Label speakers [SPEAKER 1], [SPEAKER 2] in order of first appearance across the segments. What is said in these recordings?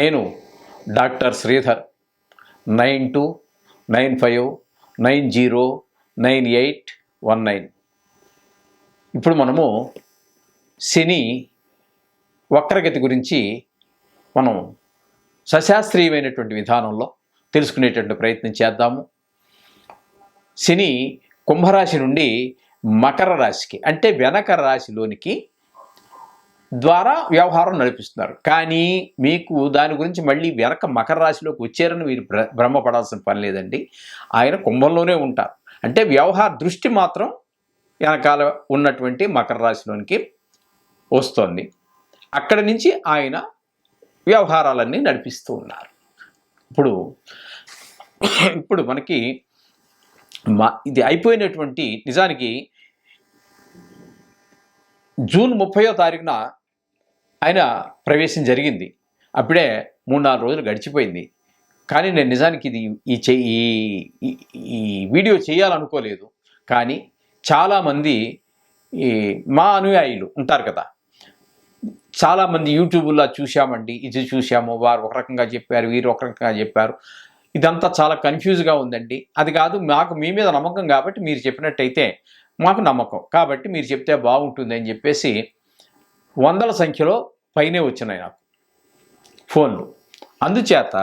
[SPEAKER 1] నేను డాక్టర్ శ్రీధర్ 9295909819. ఇప్పుడు మనము శని వక్రగతి గురించి మనం సశాస్త్రీయమైనటువంటి విధానంలో తెలుసుకునేటువంటి ప్రయత్నం చేద్దాము. శని కుంభరాశి నుండి మకర రాశికి అంటే వెనక రాశిలోనికి ద్వారా వ్యవహారం నడిపిస్తున్నారు. కానీ మీకు దాని గురించి మళ్ళీ వెనక మకర రాశిలోకి వచ్చారని మీరు భ్రమపడాల్సిన పని లేదండి. ఆయన కుంభంలోనే ఉంటారు. అంటే వ్యవహార దృష్టి మాత్రం వెనకాల ఉన్నటువంటి మకర రాశిలోనికి వస్తోంది. అక్కడి నుంచి ఆయన వ్యవహారాలన్నీ నడిపిస్తూ ఉన్నారు. ఇప్పుడు మనకి ఇది అయిపోయినటువంటి నిజానికి జూన్ 30వ తారీఖున ఆయన ప్రవేశం జరిగింది. అప్పుడే 3-4 రోజులు గడిచిపోయింది. కానీ నేను నిజానికి ఇది ఈ వీడియో చేయాలనుకోలేదు. కానీ చాలామంది మా అనుయాయులు ఉంటారు కదా, చాలామంది యూట్యూబ్లో చూశామండి, ఇది చూశాము, వారు ఒక రకంగా చెప్పారు, వీరు ఒక రకంగా చెప్పారు, ఇదంతా చాలా కన్ఫ్యూజ్గా ఉందండి. అది కాదు, మాకు మీ మీద నమ్మకం కాబట్టి మీరు చెప్పినట్టయితే మాకు నమ్మకం కాబట్టి మీరు చెప్తే బాగుంటుంది అని చెప్పేసి వందల సంఖ్యలో పైనే వచ్చినాయి నాకు ఫోన్లు. అందుచేత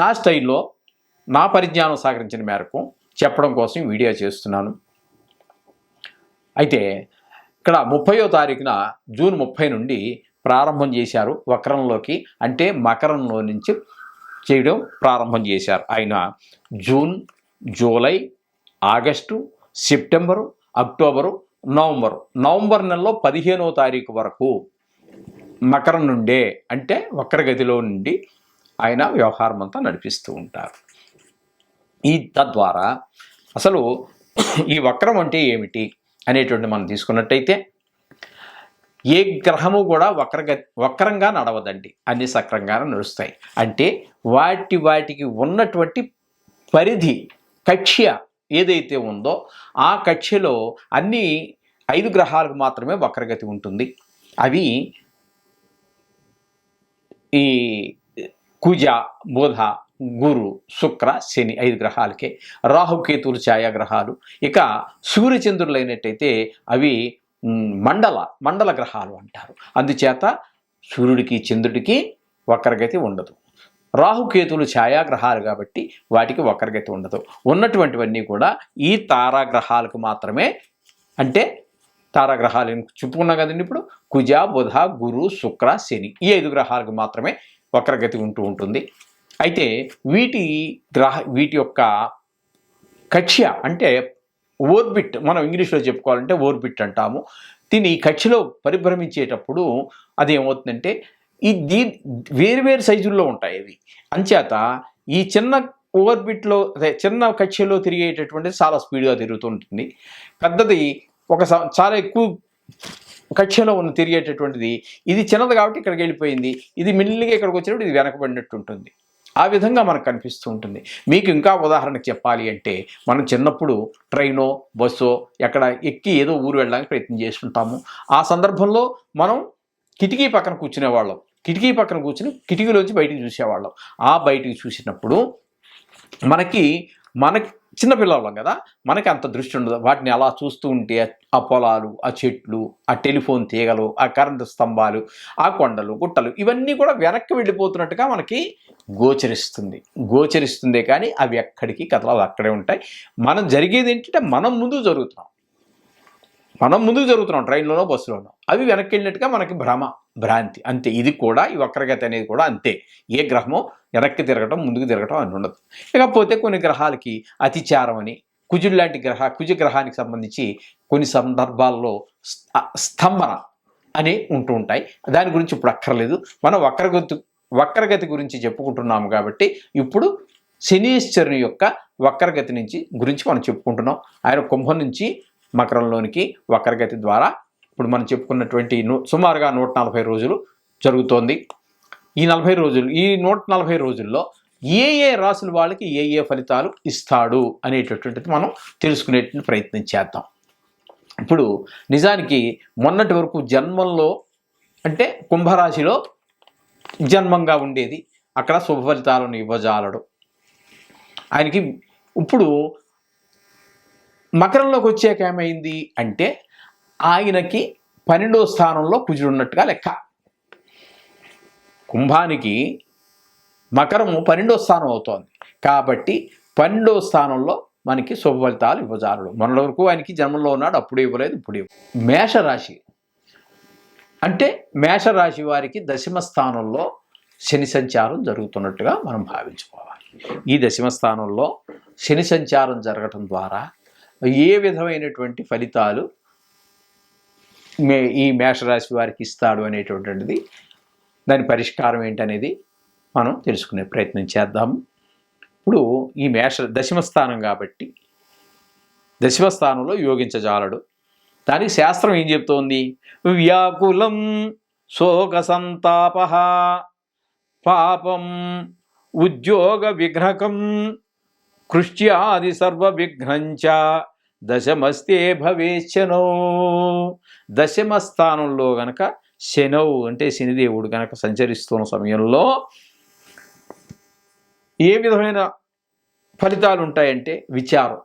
[SPEAKER 1] నా స్టైల్లో నా పరిజ్ఞానం సహకరించిన మేరకు చెప్పడం కోసం వీడియో చేస్తున్నాను. అయితే ఇక్కడ 30వ తారీఖున జూన్ 30 నుండి ప్రారంభం చేశారు వక్రంలోకి, అంటే మకరంలో నుంచి చేయడం ప్రారంభం చేశారు. ఆయన June, July, August, September, October, November నెలలో 15వ తారీఖు వరకు మకరం నుండే అంటే వక్రగతిలో నుండి ఆయన వ్యవహారం అంతా నడిపిస్తూ ఉంటారు. తద్వారా అసలు ఈ వక్రం అంటే ఏమిటి అనేటువంటి మనం తీసుకున్నట్టయితే ఏ గ్రహము కూడా వక్రంగా నడవదండి, అన్ని సక్రంగానే నడుస్తాయి. అంటే వాటికి ఉన్నటువంటి పరిధి కక్ష్య ఏదైతే ఉందో ఆ కక్ష్యలో అన్ని 5 గ్రహాలకు మాత్రమే వక్రగతి ఉంటుంది. అవి ఈ కుజ, బుధ, గురు, శుక్ర, శని 5 గ్రహాలకే. రాహుకేతువులు ఛాయాగ్రహాలు. ఇక సూర్యచంద్రులు అయినట్టయితే అవి మండల గ్రహాలు అంటారు. అందుచేత సూర్యుడికి చంద్రుడికి వక్రగతి ఉండదు. రాహుకేతువులు ఛాయాగ్రహాలు కాబట్టి వాటికి వక్రగతి ఉండదు. ఉన్నటువంటివన్నీ కూడా ఈ తారాగ్రహాలకు మాత్రమే, అంటే తారాగ్రహాలు చెప్పుకున్నాం కదండి. ఇప్పుడు కుజ, బుధ, గురు, శుక్ర, శని ఈ 5 గ్రహాలకు మాత్రమే వక్రగతి ఉంటుంది. అయితే వీటి యొక్క కక్ష్య అంటే ఓర్బిట్, మనం ఇంగ్లీష్లో చెప్పుకోవాలంటే ఓర్బిట్ అంటాము. దీని ఈ కక్ష్యలో పరిభ్రమించేటప్పుడు అదేమవుతుందంటే వేరు సైజుల్లో ఉంటాయి అవి. అంచేత ఈ చిన్న ఓర్బిట్లో చిన్న కక్ష్యలో తిరిగేటటువంటిది చాలా స్పీడ్గా తిరుగుతూ ఉంటుంది. పెద్దది చాలా ఎక్కువ కక్ష్యలో తిరిగేటటువంటిది ఇది చిన్నది కాబట్టి ఇక్కడికి వెళ్ళిపోయింది, ఇది మెల్లిగా ఇక్కడికి వచ్చినప్పుడు ఇది వెనకబడినట్టు ఉంటుంది. ఆ విధంగా మనకు కనిపిస్తూ ఉంటుంది. మీకు ఇంకా ఉదాహరణకు చెప్పాలి అంటే మనం చిన్నప్పుడు ట్రైనో బస్సో ఎక్కడ ఎక్కి ఏదో ఊరు వెళ్ళడానికి ప్రయత్నం చేస్తుంటాము. ఆ సందర్భంలో మనం కిటికీ పక్కన కూర్చునేవాళ్ళం. కిటికీ పక్కన కూర్చుని కిటికీలోంచి బయటికి చూసేవాళ్ళం. ఆ బయటికి చూసినప్పుడు మనకి చిన్నపిల్లవాళ్ళం కదా, మనకి అంత దృష్టి ఉండదు. వాటిని అలా చూస్తూ ఉంటే ఆ పొలాలు, ఆ చెట్లు, ఆ టెలిఫోన్ తీగలు, ఆ కరెంటు స్తంభాలు, ఆ కొండలు, గుట్టలు ఇవన్నీ కూడా వెనక్కి వెళ్ళిపోతున్నట్టుగా మనకి గోచరిస్తుందే కానీ అవి ఎక్కడికి కథలు అక్కడే ఉంటాయి. మనం జరిగేది ఏంటంటే మనం ముందుకు జరుగుతున్నాం ట్రైన్లోనో బస్సులోనో, అవి వెనక్కి వెళ్ళినట్టుగా మనకి భ్రాంతి అంతే. ఇది కూడా ఈ వక్రగతి అనేది కూడా అంతే. ఏ గ్రహమో వెనక్కి తిరగటం ముందుకు తిరగటం అని ఉండదు. ఇకపోతే కొన్ని గ్రహాలకి అతిచారం అని కుజ గ్రహానికి సంబంధించి కొన్ని సందర్భాల్లో స్తంభన అని ఉంటూ ఉంటాయి. దాని గురించి ఇప్పుడు అక్కర్లేదు. మనం వక్రగతి గురించి చెప్పుకుంటున్నాము కాబట్టి ఇప్పుడు శనీశ్వరుని యొక్క వక్రగతి గురించి మనం చెప్పుకుంటున్నాం. ఆయన కుంభం నుంచి మకరంలోనికి వక్రగతి ద్వారా ఇప్పుడు మనం చెప్పుకున్నటువంటి సుమారుగా 140 రోజులు జరుగుతోంది. ఈ 140 రోజుల్లో ఏ రాసుల వాళ్ళకి ఏ ఫలితాలు ఇస్తాడు అనేటటువంటిది మనం తెలుసుకునేటువంటి ప్రయత్నం చేద్దాం. ఇప్పుడు నిజానికి మొన్నటి వరకు జన్మంలో అంటే కుంభరాశిలో జన్మంగా ఉండేది, అక్కడ శుభ ఫలితాలను ఇవ్వజాలడు. ఆయనకి ఇప్పుడు మకరంలోకి వచ్చాక ఏమైంది అంటే ఆయనకి 12వ స్థానంలో కుజుడు ఉన్నట్టుగా లెక్క. కుంభానికి మకరము 12వ స్థానం అవుతోంది కాబట్టి 12వ స్థానంలో మనకి శుభ ఫలితాలు ఇవ్వజాలడు. మొన్నటి వరకు ఆయనకి జన్మంలో ఉన్నాడు, అప్పుడు ఇవ్వలేదు, ఇప్పుడు మేషరాశి అంటే మేషరాశి వారికి 10వ స్థానంలో శని సంచారం జరుగుతున్నట్టుగా మనం భావించుకోవాలి. ఈ 10వ స్థానంలో శని సంచారం జరగటం ద్వారా ఏ విధమైనటువంటి ఫలితాలు ఈ మేషరాశి వారికి ఇస్తాడు అనేటువంటిది, దాని పరిష్కారం ఏంటనేది మనం తెలుసుకునే ప్రయత్నం చేద్దాము. ఇప్పుడు ఈ 10వ స్థానం కాబట్టి 10వ స్థానంలో యోగించజాలడు. దానికి శాస్త్రం ఏం చెప్తోంది? వ్యాకులం శోక సంతాప పాపం ఉద్యోగ విఘ్నకం కృష్యాది సర్వ విఘ్నంచ దశమస్తే భవేశనో. 10వ స్థానంలో గనక శనౌ అంటే శనిదేవుడు గనక సంచరిస్తున్న సమయంలో ఏ విధమైన ఫలితాలు ఉంటాయంటే విచారం,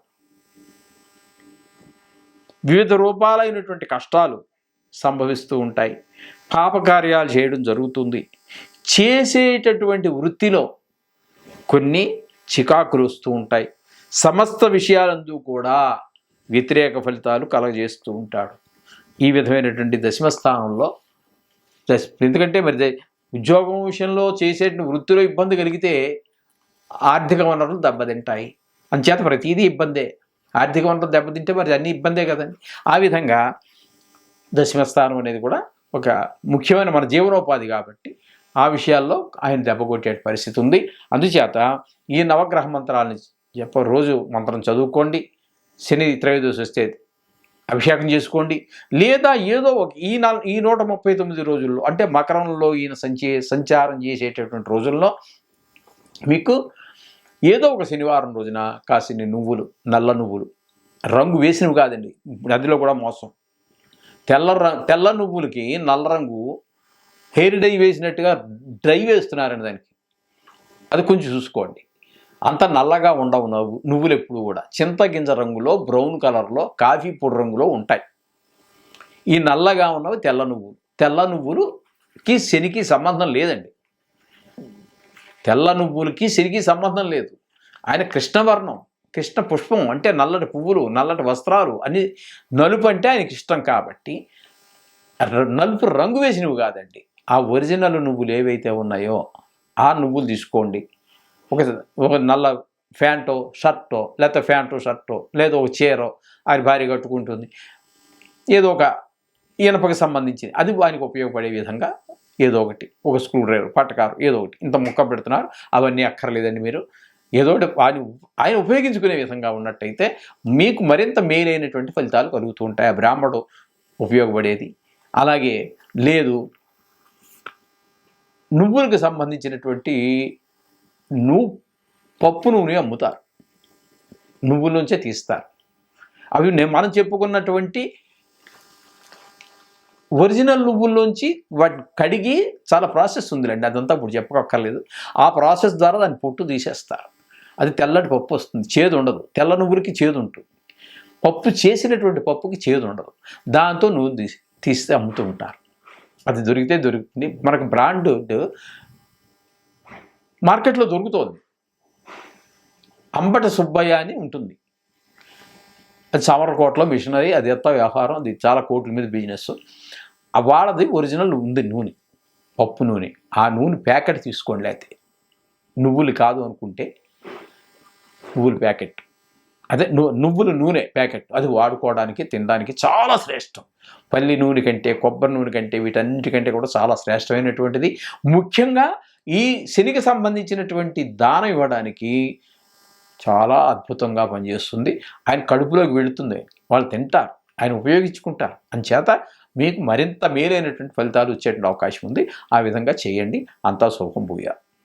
[SPEAKER 1] వివిధ రూపాలైనటువంటి కష్టాలు సంభవిస్తూ ఉంటాయి, పాపకార్యాలు చేయడం జరుగుతుంది, చేసేటటువంటి వృత్తిలో కొన్ని చికాకులు వస్తూ ఉంటాయి, సమస్త విషయాలందు కూడా వ్యతిరేక ఫలితాలు కలగజేస్తూ ఉంటాడు. ఈ విధమైనటువంటి 10వ స్థానంలో, ఎందుకంటే మరి ఉద్యోగం విషయంలో చేసే వృత్తిలో ఇబ్బంది కలిగితే ఆర్థిక వనరులు దెబ్బతింటాయి. అంచేత ప్రతిదీ ఇబ్బందే. ఆర్థిక వనరులు దెబ్బతింటే మరి అన్ని ఇబ్బందే కదండి. ఆ విధంగా 10వ స్థానం అనేది కూడా ఒక ముఖ్యమైన మన జీవనోపాధి కాబట్టి ఆ విషయాల్లో ఆయన దెబ్బ కొట్టే పరిస్థితి ఉంది. అందుచేత ఈ నవగ్రహ మంత్రాలని రోజు మంత్రం చదువుకోండి. శని త్రయోదశి వస్తే అభిషేకం చేసుకోండి. లేదా ఏదో ఒక ఈ 139 రోజుల్లో అంటే మకరంలో ఈయన సంచారం చేసేటటువంటి రోజుల్లో మీకు ఏదో ఒక శనివారం రోజున కాసిన్ని నువ్వులు, నల్ల నువ్వులు, రంగు వేసినవి కాదండి, నదిలో కూడా మోసం, తెల్ల నువ్వులకి నల్ల రంగు హెయిర్ డై వేసినట్టుగా డ్రై వేస్తున్నారండి దానికి. అది కొంచెం చూసుకోండి. అంత నల్లగా ఉండవు నువ్వులు ఎప్పుడు కూడా చింతగింజ రంగులో, బ్రౌన్ కలర్లో, కాఫీ పొడి రంగులో ఉంటాయి. ఈ నల్లగా ఉన్నవి తెల్ల నువ్వులు. తెల్ల నువ్వులకి శనికి సంబంధం లేదండి. తెల్ల నువ్వులకి శనికి సంబంధం లేదు. ఆయన కృష్ణవర్ణం, కృష్ణ పుష్పం అంటే నల్లటి పువ్వులు, నల్లటి వస్త్రాలు అన్ని, నలుపు అంటే ఆయనకి ఇష్టం కాబట్టి నలుపు రంగు వేసినవి కాదండి. ఆ ఒరిజినల్ నువ్వులు ఏవైతే ఉన్నాయో ఆ నువ్వులు తీసుకోండి. ఒక నల్ల ప్యాంటో షర్టో, లేకపోతే ప్యాంటో షర్టో, లేదా ఒక చీరో ఆయన భార్య కట్టుకుంటుంది, ఏదో ఒక ఇనపకి సంబంధించింది అది ఆయనకు ఉపయోగపడే విధంగా ఏదో ఒకటి, ఒక స్క్రూ డ్రైవర్, పట్టకారు, ఏదో ఒకటి ఇంత ముక్క పెడుతున్నారు, అవన్నీ అక్కర్లేదండి. మీరు ఏదో ఒకటి ఆయన ఉపయోగించుకునే విధంగా ఉన్నట్టయితే మీకు మరింత మేలైనటువంటి ఫలితాలు కలుగుతూ ఉంటాయి. ఆ బ్రాహ్మడు ఉపయోగపడేది. అలాగే లేదు, నువ్వులకు సంబంధించినటువంటి పప్పు నూనె అమ్ముతారు, నువ్వుల నుంచే తీస్తారు. అవి మనం చెప్పుకున్నటువంటి ఒరిజినల్ నువ్వుల్లోంచి వాటిని కడిగి చాలా ప్రాసెస్ ఉందిలేండి, అదంతా ఇప్పుడు చెప్పక్కర్లేదు. ఆ ప్రాసెస్ ద్వారా దాన్ని పొట్టు తీసేస్తారు. అది తెల్లటి పప్పు వస్తుంది, చేదు ఉండదు. తెల్ల నువ్వులకి చేదు ఉంటుంది, పప్పు చేసినటువంటి పప్పుకి చేదు ఉండదు. దాంతో నూనె తీస్తే అమ్ముతూ ఉంటారు. అది దొరుకుతుంది. మనకు బ్రాండ్ మార్కెట్లో దొరుకుతోంది. అంబట సుబ్బయ్య అని ఉంటుంది, అది సమరకోటలో మిషనరీ, అది ఎంత వ్యవహారం, అది చాలా కోట్ల మీద బిజినెస్. వాళ్ళది ఒరిజినల్ ఉంది నూనె, పప్పు నూనె. ఆ నూనె ప్యాకెట్ తీసుకోండి. లేకపోతే నువ్వులు కాదు అనుకుంటే నువ్వుల ప్యాకెట్, అదే నువ్వుల నూనె ప్యాకెట్, అది వాడుకోవడానికి తినడానికి చాలా శ్రేష్టం. పల్లి నూనె కంటే, కొబ్బరి నూనె కంటే, వీటన్నిటికంటే కూడా చాలా శ్రేష్టమైనటువంటిది. ముఖ్యంగా ఈ శనికి సంబంధించినటువంటి దానం ఇవ్వడానికి చాలా అద్భుతంగా పనిచేస్తుంది. ఆయన కడుపులోకి వెళుతుంది, వాళ్ళు తింటారు, ఆయన ఉపయోగించుకుంటారు. అంచేత మీకు మరింత మేలైనటువంటి ఫలితాలు వచ్చేటువంటి అవకాశం ఉంది. ఆ విధంగా చేయండి. అంతా శుభం భూయా.